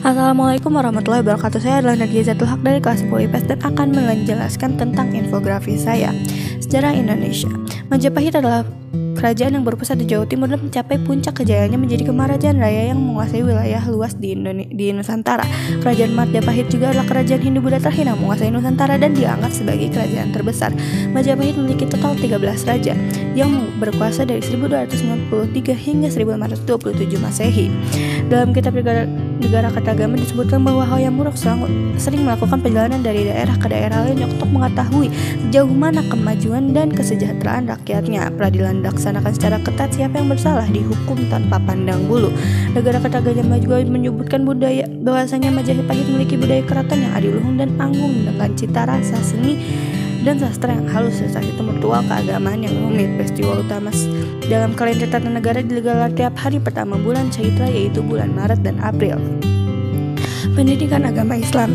Assalamualaikum warahmatullahi wabarakatuh. Saya adalah Nadia Zatul Haq dari kelas 10 IPS dan akan menjelaskan tentang infografi saya. Sejarah Indonesia. Majapahit adalah kerajaan yang berpusat di Jawa Timur dan mencapai puncak kejayaannya menjadi Kemarajan Raya yang menguasai wilayah luas di Nusantara. Kerajaan Majapahit juga adalah kerajaan Hindu Buddha terakhir yang menguasai Nusantara dan dianggap sebagai kerajaan terbesar. Majapahit memiliki total 13 raja yang berkuasa dari 1293 hingga 1527 Masehi. Dalam kitab Negara Kertagama disebutkan bahwa Hayam Wuruk sering melakukan perjalanan dari daerah ke daerah lain untuk mengetahui sejauh mana kemajuan dan kesejahteraan rakyatnya. Peradilan dilaksanakan secara ketat, siapa yang bersalah dihukum tanpa pandang bulu. Negara Kertagama juga menyebutkan bahwasanya Majapahit memiliki budaya keraton yang adiluhung dan anggun dengan cita rasa seni dan sastra yang halus, serta ritual keagamaan yang rumit. Festival utama dalam kalender tata negara digelar tiap hari pertama bulan Caitra, yaitu bulan Maret dan April. Pendidikan agama Islam.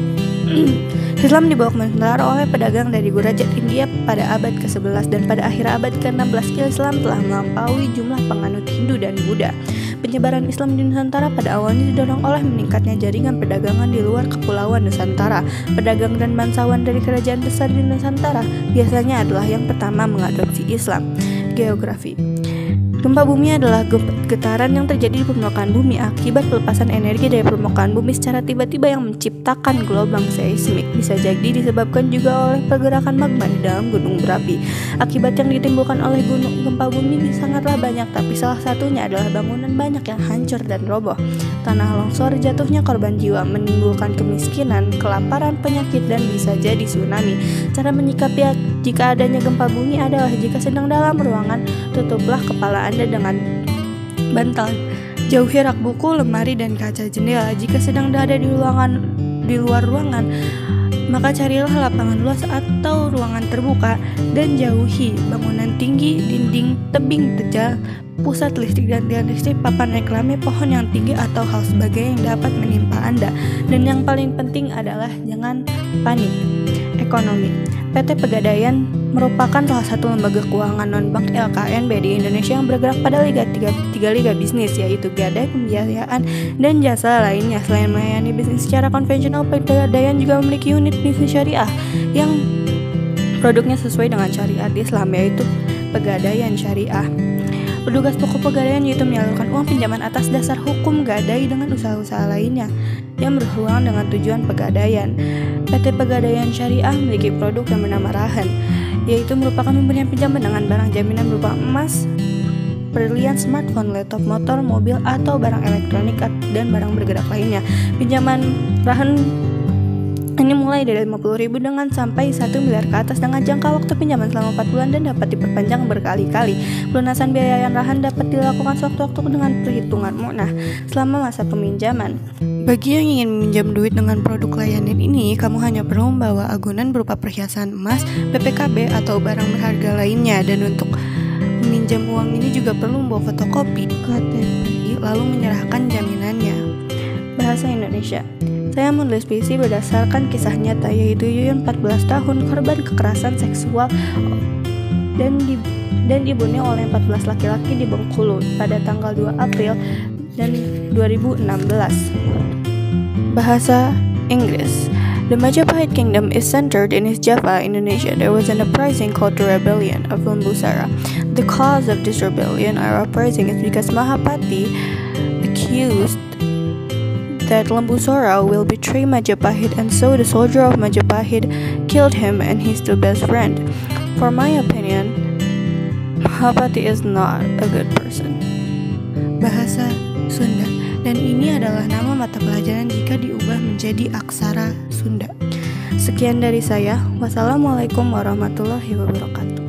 Islam dibawa ke Nusantara oleh pedagang dari Gurajat India pada abad ke-11 dan pada akhir abad ke-16 Islam telah melampaui jumlah penganut Hindu dan Buddha. Penyebaran Islam di Nusantara pada awalnya didorong oleh meningkatnya jaringan perdagangan di luar kepulauan Nusantara. Pedagang dan bangsawan dari kerajaan besar di Nusantara biasanya adalah yang pertama mengadopsi Islam. Geografi. Gempa bumi adalah getaran yang terjadi di permukaan bumi akibat pelepasan energi dari permukaan bumi secara tiba-tiba yang menciptakan gelombang seismik. Bisa jadi disebabkan juga oleh pergerakan magma di dalam gunung berapi. Akibat yang ditimbulkan oleh gempa bumi sangatlah banyak, tapi salah satunya adalah bangunan banyak yang hancur dan roboh. Tanah longsor, jatuhnya korban jiwa, menimbulkan kemiskinan, kelaparan, penyakit, dan bisa jadi tsunami. Cara menyikapi jika adanya gempa bumi adalah jika sedang dalam ruangan, tutuplah kepala Anda dengan bantal. Jauhi rak buku, lemari, dan kaca jendela. Jika sedang berada di luar ruangan, maka carilah lapangan luas atau ruangan terbuka dan jauhi bangunan tinggi, dinding, tebing, tegal, pusat listrik dan tiang listrik, papan reklame, pohon yang tinggi atau hal sebagainya yang dapat menimpa Anda. Dan yang paling penting adalah jangan panik. Ekonomi. PT Pegadaian merupakan salah satu lembaga keuangan non-bank LKNB di Indonesia yang bergerak pada tiga liga bisnis, yaitu gadai, pembiayaan, dan jasa lainnya. Selain melayani bisnis secara konvensional, Pegadaian juga memiliki unit bisnis syariah yang produknya sesuai dengan syariat Islam, yaitu Pegadaian Syariah. Petugas pokok Pegadaian yaitu menyalurkan uang pinjaman atas dasar hukum gadai dengan usaha-usaha lainnya yang berhubungan dengan tujuan Pegadaian. PT Pegadaian Syariah memiliki produk yang bernama Rahan, yaitu merupakan pemberian pinjaman dengan barang jaminan berupa emas, berlian, smartphone, laptop, motor, mobil, atau barang elektronik dan barang bergerak lainnya. Pinjaman Rahan ini mulai dari 50.000 dengan sampai 1 miliar ke atas dengan jangka waktu pinjaman selama 4 bulan dan dapat diperpanjang berkali-kali. Pelunasan biaya Rahan dapat dilakukan sewaktu-waktu dengan perhitungan munah selama masa peminjaman. Bagi yang ingin meminjam duit dengan produk layanan ini, kamu hanya perlu membawa agunan berupa perhiasan emas, BPKB, atau barang berharga lainnya. Dan untuk meminjam uang ini juga perlu membawa fotokopi KTP, lalu menyerahkan jaminannya. Bahasa Indonesia. Saya menulis puisi berdasarkan kisah nyata, yaitu Yuyun 14 tahun, korban kekerasan seksual dan dibunuh oleh 14 laki-laki di Bengkulu pada tanggal 2 April 2016. Bahasa Inggris. The Majapahit Kingdom is centered in East Java, Indonesia. There was an uprising called the Rebellion of Lembu Sara. The cause of this rebellion or uprising is because Mahapati accused that Lembu Sora will betray Majapahit, and so the soldier of Majapahit killed him and his two best friend. For my opinion, Mahapati is not a good person. Bahasa Sunda. Dan ini adalah nama mata pelajaran jika diubah menjadi aksara Sunda. Sekian dari saya. Wassalamualaikum warahmatullahi wabarakatuh.